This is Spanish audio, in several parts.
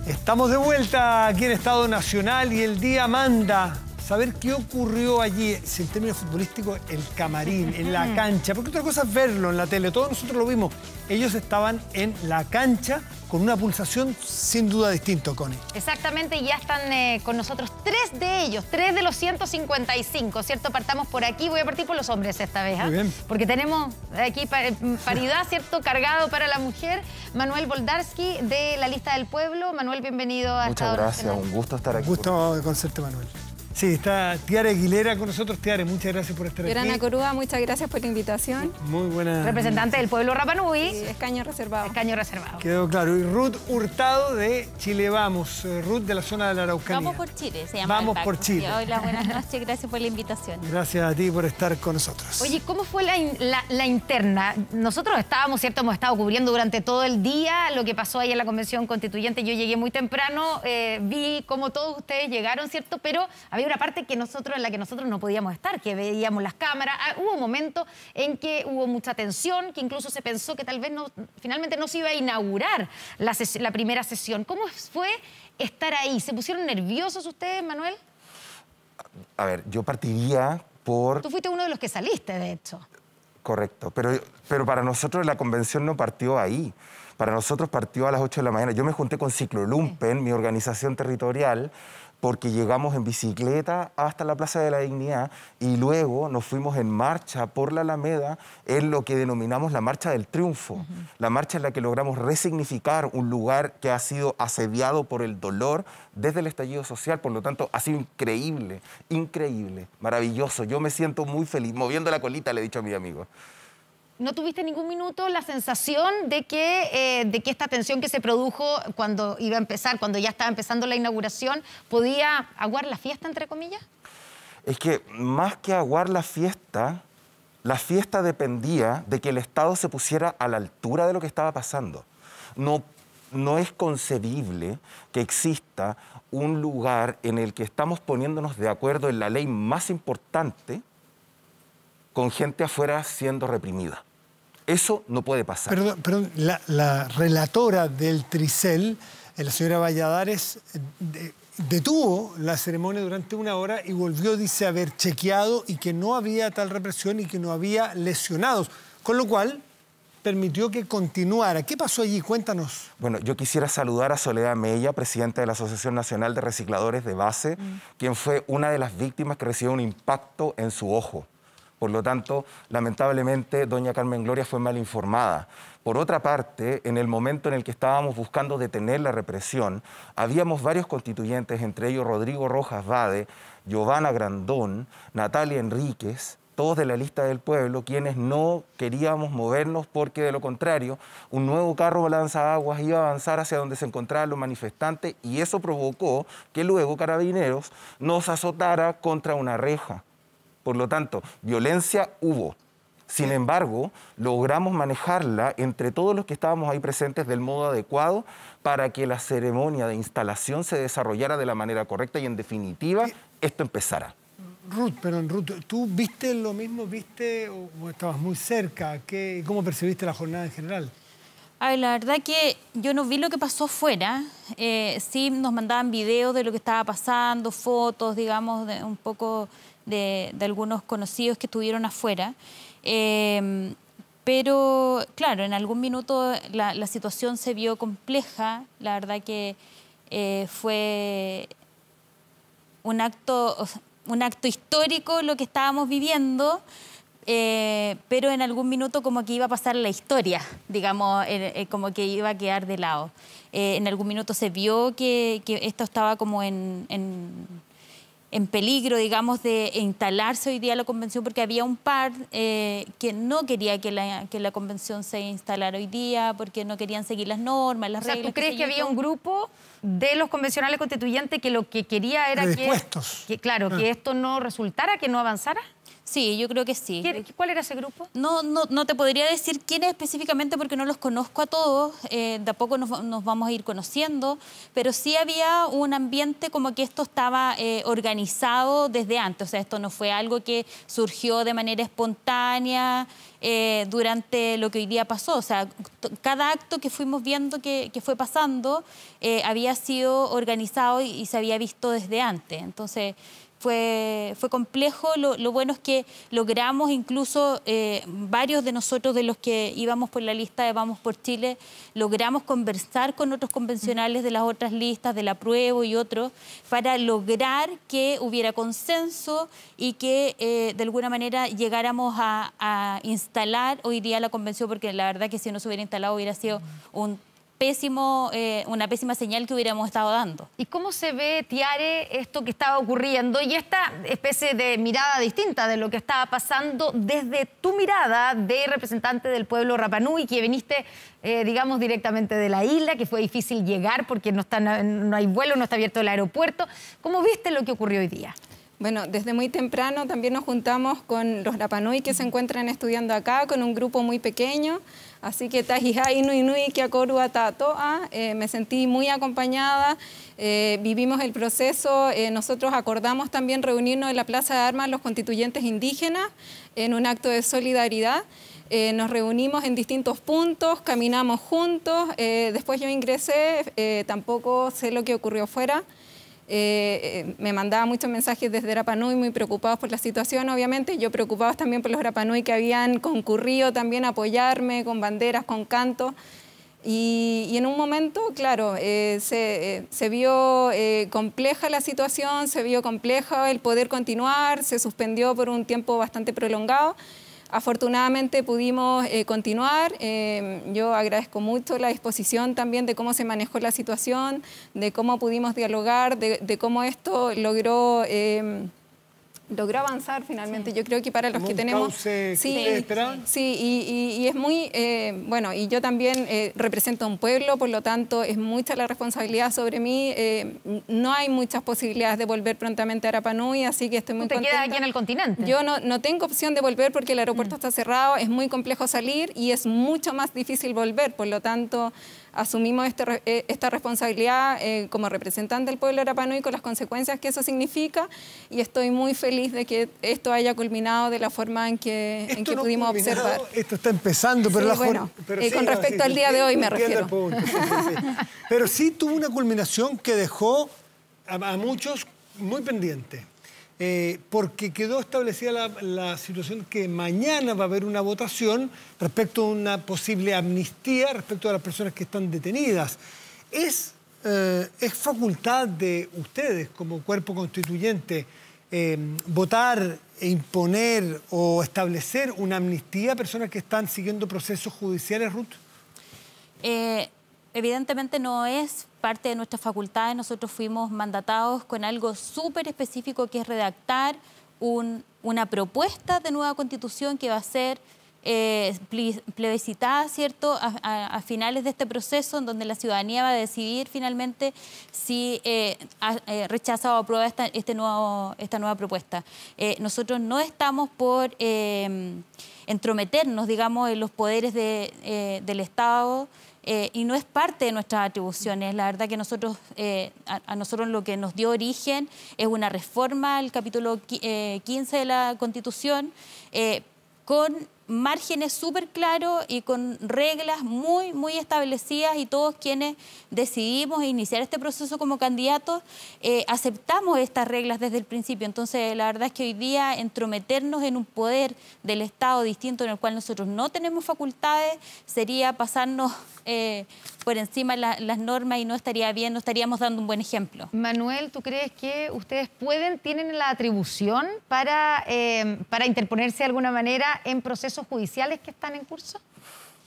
Estamos de vuelta aquí en Estado Nacional y el día manda saber qué ocurrió allí, en términos futbolísticos, el camarín, en la cancha. Porque otra cosa es verlo en la tele, todos nosotros lo vimos. Ellos estaban en la cancha con una pulsación sin duda distinta, Connie. Exactamente, y ya están con nosotros 3 de ellos, 3 de los 155, ¿cierto? Partamos por aquí, voy a partir por los hombres esta vez, ¿eh? Muy bien. Porque tenemos aquí paridad, ¿cierto? Cargado para la mujer. Manuel Boldarsky, de la Lista del Pueblo. Manuel, bienvenido a Muchas gracias, un gusto estar aquí. Un gusto de conocerte, Manuel. Sí, está Tiare Aguilera con nosotros. Tiare, muchas gracias por estar aquí. Yorana Corúa, muchas gracias por la invitación. Muy buena. Representante del pueblo Rapa Nui. Y escaño reservado. Escaño reservado. Quedó claro. Y Ruth Hurtado de Chile Vamos. Ruth de la zona de la Araucanía. Vamos por Chile, se llama. Vamos por Chile. Hola, buenas noches, gracias por la invitación. Gracias a ti por estar con nosotros. Oye, ¿cómo fue la interna? Nosotros estábamos, ¿cierto? Hemos estado cubriendo durante todo el día lo que pasó ahí en la Convención Constituyente. Yo llegué muy temprano, vi cómo todos ustedes llegaron, ¿cierto? Pero había una parte que en la que nosotros no podíamos estar, que veíamos las cámaras. Hubo un momento en que hubo mucha tensión, que incluso se pensó que tal vez finalmente no se iba a inaugurar la primera sesión. ¿Cómo fue estar ahí? ¿Se pusieron nerviosos ustedes, Manuel? A ver, yo partiría por... Tú fuiste uno de los que saliste, de hecho. Correcto, pero para nosotros la convención no partió ahí. Para nosotros partió a las 8 de la mañana. Yo me junté con Ciclolumpen, mi organización territorial, porque llegamos en bicicleta hasta la Plaza de la Dignidad y luego nos fuimos en marcha por la Alameda en lo que denominamos la Marcha del Triunfo. La marcha en la que logramos resignificar un lugar que ha sido asediado por el dolor desde el estallido social. Por lo tanto, ha sido increíble, increíble, maravilloso. Yo me siento muy feliz, moviendo la colita, le he dicho a mi amigo. ¿No tuviste ningún minuto la sensación de que esta tensión que se produjo cuando iba a empezar, cuando ya estaba empezando la inauguración, podía aguar la fiesta, entre comillas? Es que más que aguar la fiesta dependía de que el Estado se pusiera a la altura de lo que estaba pasando. No es concebible que exista un lugar en el que estamos poniéndonos de acuerdo en la ley más importante con gente afuera siendo reprimida. Eso no puede pasar. Perdón, la relatora del Tricel, la señora Valladares, detuvo la ceremonia durante 1 hora y volvió, dice, haber chequeado y que no había tal represión y que no había lesionados. Con lo cual, permitió que continuara. ¿Qué pasó allí? Cuéntanos. Bueno, yo quisiera saludar a Soledad Mella, presidenta de la Asociación Nacional de Recicladores de Base, quien fue una de las víctimas que recibió un impacto en su ojo. Por lo tanto, lamentablemente, doña Carmen Gloria fue mal informada. Por otra parte, en el momento en el que estábamos buscando detener la represión, habíamos varios constituyentes, entre ellos Rodrigo Rojas Vade, Giovanna Grandón, Natalia Enríquez, todos de la Lista del Pueblo, quienes no queríamos movernos porque, de lo contrario, un nuevo carro lanzaguas iba a avanzar hacia donde se encontraban los manifestantes y eso provocó que luego Carabineros nos azotara contra una reja. Por lo tanto, violencia hubo. Sin embargo, logramos manejarla entre todos los que estábamos ahí presentes del modo adecuado para que la ceremonia de instalación se desarrollara de la manera correcta y, en definitiva, esto empezara. Ruth, ¿tú viste lo mismo? ¿Viste o estabas muy cerca? ¿Cómo percibiste la jornada en general? Ay, la verdad que yo no vi lo que pasó afuera. Sí nos mandaban videos de lo que estaba pasando, fotos, digamos, un poco de algunos conocidos que estuvieron afuera. Pero, claro, en algún minuto la situación se vio compleja. La verdad que fue un acto histórico lo que estábamos viviendo, pero en algún minuto como que iba a pasar la historia, digamos, como que iba a quedar de lado. En algún minuto se vio que esto estaba como en peligro, digamos, de instalarse hoy día la convención, porque había un par que no quería que la convención se instalara hoy día, porque no querían seguir las normas, las reglas. ¿Tú crees que había un grupo de los convencionales constituyentes que lo que quería era que claro, que esto no resultara, que no avanzara? Sí, yo creo que sí. ¿Cuál era ese grupo? No te podría decir quién es específicamente porque no los conozco a todos, de a poco nos vamos a ir conociendo, pero sí había un ambiente como que esto estaba organizado desde antes, o sea, esto no fue algo que surgió de manera espontánea durante lo que hoy día pasó, o sea, cada acto que fuimos viendo que fue pasando había sido organizado y se había visto desde antes, entonces... Fue complejo, lo bueno es que logramos incluso varios de nosotros de los que íbamos por la lista de Vamos por Chile, logramos conversar con otros convencionales de las otras listas, del Apruebo y otros, para lograr que hubiera consenso y que de alguna manera llegáramos a instalar hoy día la convención, porque la verdad que si no se hubiera instalado hubiera sido una pésima señal que hubiéramos estado dando. ¿Y cómo se ve, Tiare, esto que estaba ocurriendo y esta especie de mirada distinta de lo que estaba pasando desde tu mirada de representante del pueblo Rapa Nui, que viniste, digamos, directamente de la isla, que fue difícil llegar porque no hay vuelo, no está abierto el aeropuerto? ¿Cómo viste lo que ocurrió hoy día? Bueno, desde muy temprano también nos juntamos con los Rapa Nui que se encuentran estudiando acá, con un grupo muy pequeño. Así que Tajijai Nui Nui Kiakorua Tatoa, me sentí muy acompañada, vivimos el proceso, nosotros acordamos también reunirnos en la Plaza de Armas los constituyentes indígenas en un acto de solidaridad. Nos reunimos en distintos puntos, caminamos juntos, después yo ingresé, tampoco sé lo que ocurrió afuera. Me mandaba muchos mensajes desde Rapa Nui muy preocupados por la situación, obviamente, yo preocupados también por los Rapa Nui que habían concurrido también a apoyarme con banderas, con cantos. Y en un momento, claro, se vio compleja la situación, se vio compleja el poder continuar, se suspendió por un tiempo bastante prolongado. Afortunadamente pudimos continuar. Yo agradezco mucho la disposición también de cómo se manejó la situación, de cómo pudimos dialogar, de cómo esto logró avanzar finalmente. Sí. Yo creo que para los que tenemos... Y es muy... bueno, y yo también represento a un pueblo, por lo tanto es mucha la responsabilidad sobre mí. No hay muchas posibilidades de volver prontamente a Rapa Nui, así que estoy muy contenta. ¿Te quedas aquí en el continente? Yo no tengo opción de volver porque el aeropuerto está cerrado, es muy complejo salir y es mucho más difícil volver, por lo tanto... Asumimos esta responsabilidad como representante del pueblo de Rapa Nui con las consecuencias que eso significa y estoy muy feliz de que esto haya culminado de la forma en que pudimos observar. Esto está empezando, pero, sí, con respecto al día de hoy me refiero. Pero sí tuvo una culminación que dejó a muchos muy pendientes. Porque quedó establecida la situación que mañana va a haber una votación respecto a una posible amnistía respecto a las personas que están detenidas. ¿Es facultad de ustedes como cuerpo constituyente votar e imponer o establecer una amnistía a personas que están siguiendo procesos judiciales, Ruth? Evidentemente no es parte de nuestras facultades. Nosotros fuimos mandatados con algo súper específico que es redactar una propuesta de nueva constitución que va a ser plebiscitada, ¿cierto?, a finales de este proceso, en donde la ciudadanía va a decidir finalmente si rechaza o aprueba esta nueva propuesta. Nosotros no estamos por entrometernos, digamos, en los poderes del Estado, y no es parte de nuestras atribuciones. La verdad que nosotros, a nosotros lo que nos dio origen es una reforma al capítulo 15 de la Constitución, con márgenes súper claros y con reglas muy, muy establecidas, y todos quienes decidimos iniciar este proceso como candidatos aceptamos estas reglas desde el principio. Entonces, la verdad es que hoy día entrometernos en un poder del Estado distinto en el cual nosotros no tenemos facultades sería pasarnos por encima las normas y no estaría bien, no estaríamos dando un buen ejemplo. Manuel, ¿tú crees que ustedes tienen la atribución para interponerse de alguna manera en procesos judiciales que están en curso?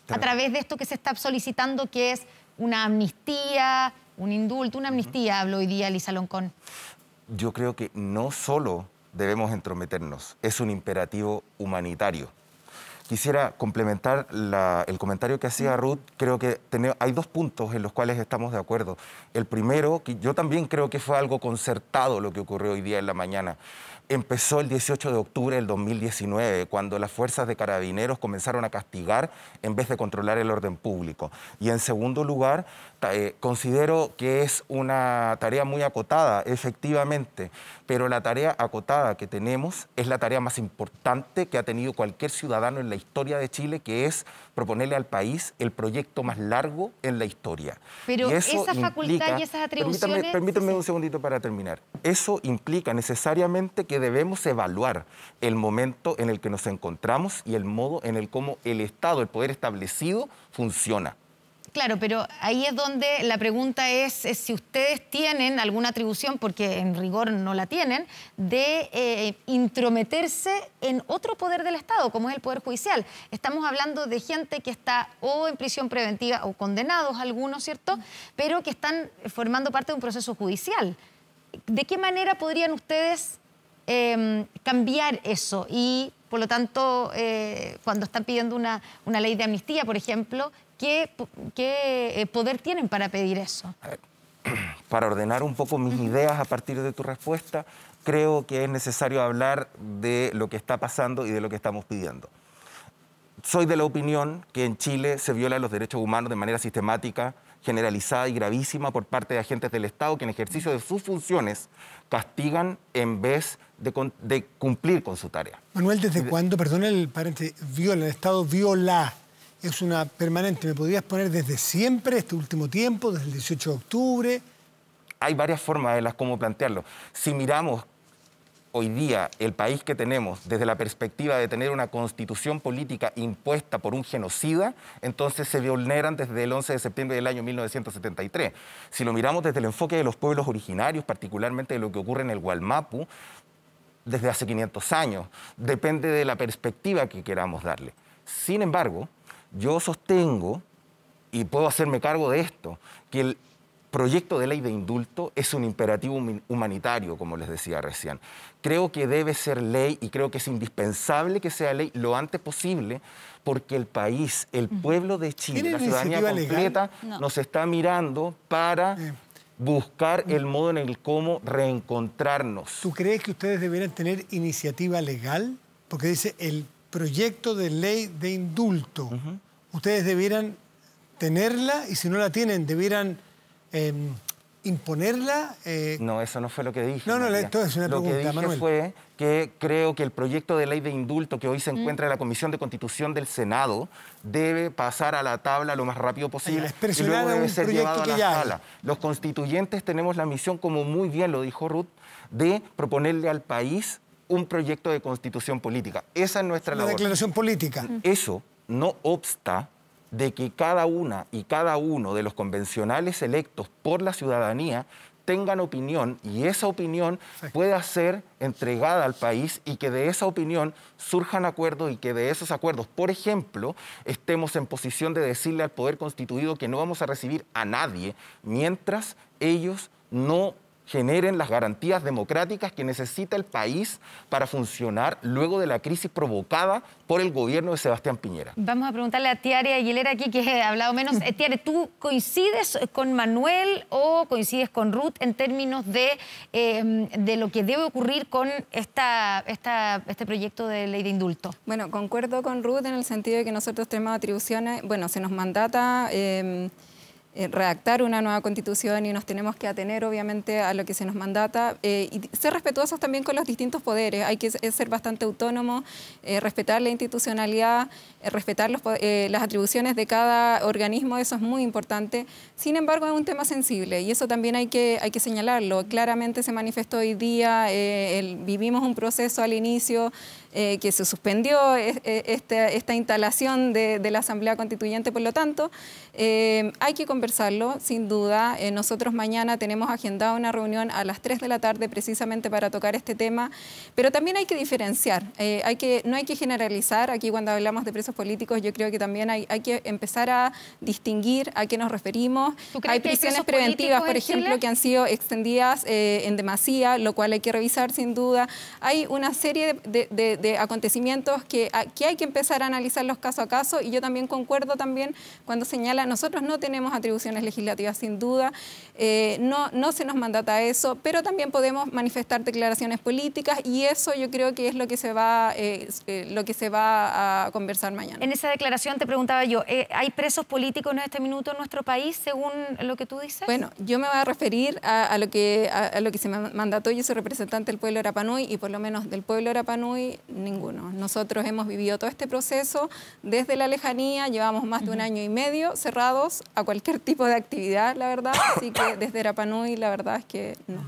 A través de esto que se está solicitando, que es una amnistía, un indulto, una amnistía, habló hoy día Lisa Loncón. Yo creo que no solo debemos entrometernos, es un imperativo humanitario. Quisiera complementar el comentario que hacía Ruth. Creo que hay dos puntos en los cuales estamos de acuerdo. El primero, que yo también creo que fue algo concertado lo que ocurrió hoy día en la mañana, empezó el 18 de octubre del 2019, cuando las fuerzas de carabineros comenzaron a castigar en vez de controlar el orden público. Y en segundo lugar, considero que es una tarea muy acotada, efectivamente, pero la tarea acotada que tenemos es la tarea más importante que ha tenido cualquier ciudadano en la historia de Chile, que es proponerle al país el proyecto más largo en la historia. Pero y eso esa facultad y esas atribuciones... Permítanme un segundito para terminar. Eso implica necesariamente que debemos evaluar el momento en el que nos encontramos y el modo en el cómo el Estado, el poder establecido, funciona. Claro, pero ahí es donde la pregunta es si ustedes tienen alguna atribución, porque en rigor no la tienen, de intrometerse en otro poder del Estado, como es el Poder Judicial. Estamos hablando de gente que está o en prisión preventiva o condenados algunos, ¿cierto? Pero que están formando parte de un proceso judicial. ¿De qué manera podrían ustedes cambiar eso? Y, por lo tanto, cuando están pidiendo una ley de amnistía, por ejemplo, ¿qué poder tienen para pedir eso? A ver, para ordenar un poco mis ideas a partir de tu respuesta, creo que es necesario hablar de lo que está pasando y de lo que estamos pidiendo. Soy de la opinión que en Chile se violan los derechos humanos de manera sistemática, generalizada y gravísima por parte de agentes del Estado que en ejercicio de sus funciones castigan en vez de cumplir con su tarea. Manuel, ¿desde cuándo, perdona el paréntesis, viola, el Estado viola? Es una permanente. ¿Me podrías poner desde siempre, este último tiempo, desde el 18 de octubre? Hay varias formas de las cómo plantearlo. Si miramos hoy día el país que tenemos desde la perspectiva de tener una constitución política impuesta por un genocida, entonces se vulneran desde el 11 de septiembre del año 1973. Si lo miramos desde el enfoque de los pueblos originarios, particularmente de lo que ocurre en el Gualmapu, desde hace 500 años. Depende de la perspectiva que queramos darle. Sin embargo, yo sostengo, y puedo hacerme cargo de esto, que el proyecto de ley de indulto es un imperativo humanitario, como les decía recién. Creo que debe ser ley y creo que es indispensable que sea ley lo antes posible, porque el país, el pueblo de Chile, la ciudadanía completa, nos está mirando para buscar el modo en el cómo reencontrarnos. ¿Tú crees que ustedes deberían tener iniciativa legal? Porque dice el proyecto de ley de indulto. Ustedes debieran tenerla y si no la tienen, debieran imponerla. No, eso no fue lo que dije. No, esto es una pregunta, Lo que dije Manuel. fue que creo que el proyecto de ley de indulto que hoy se encuentra en la Comisión de Constitución del Senado debe pasar a la tabla lo más rápido posible y luego debe ser llevado a la sala. Los constituyentes tenemos la misión, como muy bien lo dijo Ruth, de proponerle al país un proyecto de constitución política. Esa es nuestra labor. Una declaración política. Eso no obsta de que cada una y cada uno de los convencionales electos por la ciudadanía tengan opinión y esa opinión pueda ser entregada al país y que de esa opinión surjan acuerdos y que de esos acuerdos, por ejemplo, estemos en posición de decirle al poder constituido que no vamos a recibir a nadie mientras ellos no generen las garantías democráticas que necesita el país para funcionar luego de la crisis provocada por el gobierno de Sebastián Piñera. Vamos a preguntarle a Tiare Aguilera aquí, que ha hablado menos. Tiare, ¿tú coincides con Manuel o coincides con Ruth en términos de lo que debe ocurrir con este proyecto de ley de indulto? Bueno, concuerdo con Ruth en el sentido de que nosotros tenemos atribuciones, bueno, se nos mandata redactar una nueva constitución y nos tenemos que atener obviamente a lo que se nos mandata y ser respetuosos también con los distintos poderes. Hay que ser bastante autónomo, respetar la institucionalidad, respetar las atribuciones de cada organismo, eso es muy importante. Sin embargo, es un tema sensible y eso también hay que señalarlo. Claramente se manifestó hoy día, vivimos un proceso al inicio que se suspendió esta instalación de la Asamblea Constituyente, por lo tanto, hay que conversarlo, sin duda. Nosotros mañana tenemos agendada una reunión a las 3 de la tarde precisamente para tocar este tema, pero también hay que diferenciar, no hay que generalizar. Aquí cuando hablamos de presos políticos yo creo que también hay que empezar a distinguir a qué nos referimos. Hay prisiones preventivas, por ejemplo, que han sido extendidas en demasía, lo cual hay que revisar sin duda. Hay una serie de de acontecimientos que hay que empezar a analizarlos caso a caso, y yo también concuerdo también cuando señala, nosotros no tenemos atribuciones legislativas sin duda, no se nos mandata eso, pero también podemos manifestar declaraciones políticas, y eso yo creo que es lo que se va a conversar mañana. En esa declaración te preguntaba yo, ¿hay presos políticos en este minuto en nuestro país, según lo que tú dices? Bueno, yo me voy a referir a lo que se me mandató. Yo soy representante del pueblo de Rapa Nui, y por lo menos del pueblo de Rapa Nui, ninguno. Nosotros hemos vivido todo este proceso desde la lejanía, llevamos más de un año y medio cerrados a cualquier tipo de actividad, la verdad, así que desde Rapa Nui la verdad es que no.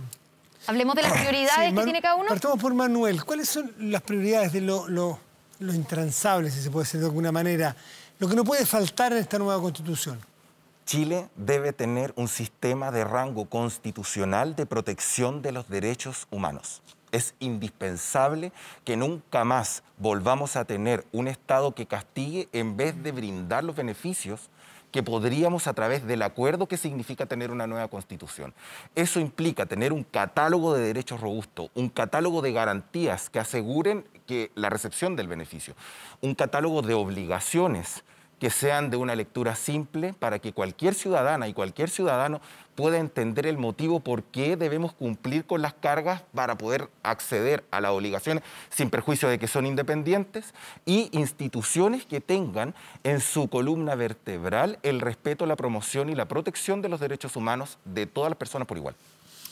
Hablemos de las prioridades que tiene cada uno. Partamos por Manuel. ¿Cuáles son las prioridades de lo intransable, si se puede decir de alguna manera, lo que no puede faltar en esta nueva Constitución? Chile debe tener un sistema de rango constitucional de protección de los derechos humanos. Es indispensable que nunca más volvamos a tener un Estado que castigue en vez de brindar los beneficios que podríamos a través del acuerdo que significa tener una nueva Constitución. Eso implica tener un catálogo de derechos robusto, un catálogo de garantías que aseguren la recepción del beneficio, un catálogo de obligaciones que sean de una lectura simple para que cualquier ciudadana y cualquier ciudadano pueda entender el motivo por qué debemos cumplir con las cargas para poder acceder a las obligaciones sin perjuicio de que son independientes, y instituciones que tengan en su columna vertebral el respeto, la promoción y la protección de los derechos humanos de todas las personas por igual.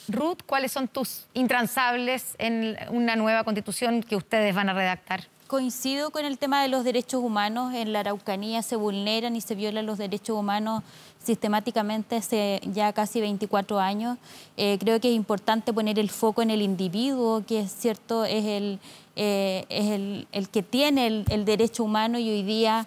Ruth, ¿cuáles son tus intransables en una nueva Constitución que ustedes van a redactar? Coincido con el tema de los derechos humanos. En la Araucanía se vulneran y se violan los derechos humanos sistemáticamente hace ya casi 24 años. Creo que es importante poner el foco en el individuo, que es cierto, es el que tiene el derecho humano, y hoy día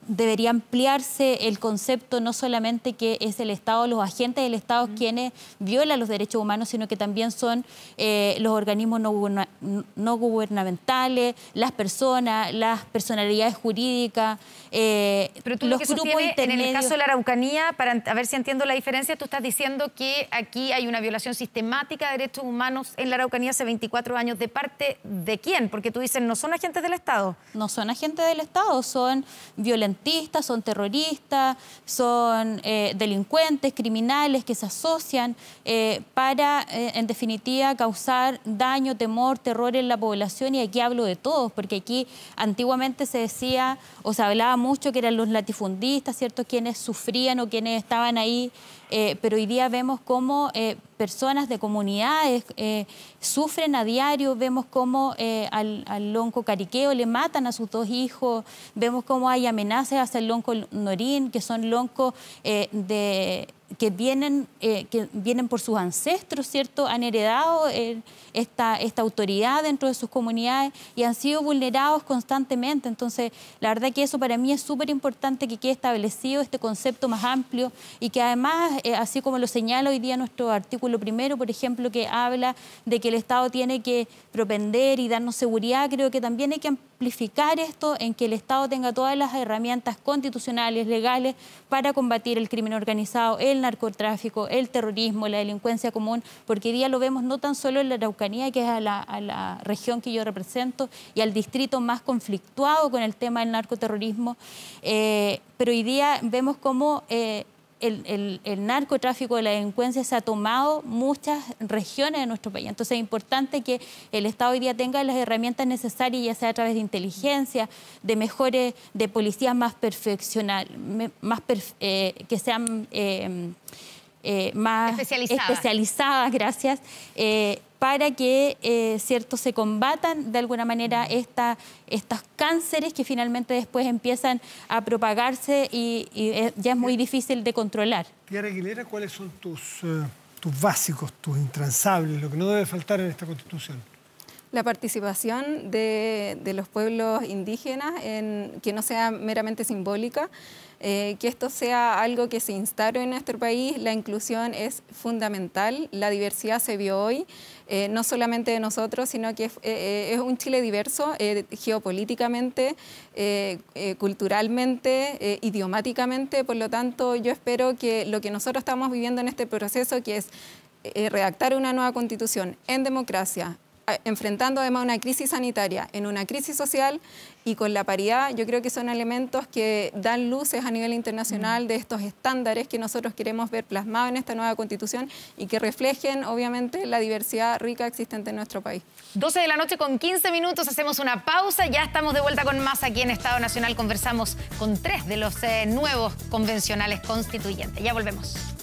debería ampliarse el concepto, no solamente que es el Estado, los agentes del Estado quienes violan los derechos humanos, sino que también son los organismos no gubernamentales, las personas, las personalidades jurídicas, pero tú los lo que grupos sostienes, en el intermedios. caso de la Araucanía, para a ver si entiendo la diferencia, tú estás diciendo que aquí hay una violación sistemática de derechos humanos en la Araucanía hace 24 años. ¿De parte de quién? Porque tú dices, no son agentes del Estado. No son agentes del Estado, son violentistas, son terroristas, son delincuentes, criminales que se asocian para, en definitiva, causar daño, temor, terror en la población. Y aquí hablo de todos, porque aquí antiguamente se decía o se hablaba mucho que eran los latifundistas, ¿cierto?, quienes sufrían o quienes estaban ahí, pero hoy día vemos cómo personas de comunidades sufren a diario, vemos cómo al lonco Cariqueo le matan a sus 2 hijos, vemos cómo hay amenazas hacia el lonco Norín, que son loncos que vienen por sus ancestros, ¿cierto? Han heredado esta autoridad dentro de sus comunidades y han sido vulnerados constantemente. Entonces, la verdad que eso para mí es súper importante, que quede establecido este concepto más amplio, y que además, así como lo señala hoy día nuestro artículo primero, por ejemplo, que habla de que el Estado tiene que propender y darnos seguridad, creo que también hay que amplificar esto en que el Estado tenga todas las herramientas constitucionales, legales, para combatir el crimen organizado, el narcotráfico, el terrorismo, la delincuencia común, porque hoy día lo vemos no tan solo en la Araucanía, que es a la región que yo represento y al distrito más conflictuado con el tema del narcoterrorismo, pero hoy día vemos cómo el narcotráfico, de la delincuencia se ha tomado muchas regiones de nuestro país. Entonces es importante que el Estado hoy día tenga las herramientas necesarias, ya sea a través de inteligencia, de mejores, de policías más perfeccionadas, que sean más especializadas, gracias, para que cierto, se combatan de alguna manera estos cánceres que finalmente después empiezan a propagarse y ya es muy difícil de controlar. Tiara Aguilera, ¿cuáles son tus básicos, tus intransables, lo que no debe faltar en esta Constitución? La participación de los pueblos indígenas, que no sea meramente simbólica, que esto sea algo que se instaure en nuestro país. La inclusión es fundamental, la diversidad se vio hoy, no solamente de nosotros, sino que es un Chile diverso, geopolíticamente, culturalmente, idiomáticamente. Por lo tanto, yo espero que lo que nosotros estamos viviendo en este proceso, que es redactar una nueva Constitución en democracia, enfrentando además una crisis sanitaria, en una crisis social y con la paridad, yo creo que son elementos que dan luces a nivel internacional de estos estándares que nosotros queremos ver plasmados en esta nueva Constitución y que reflejen, obviamente, la diversidad rica existente en nuestro país. 12 de la noche con 15 minutos, hacemos una pausa, ya estamos de vuelta con más aquí en Estado Nacional. Conversamos con 3 de los nuevos convencionales constituyentes. Ya volvemos.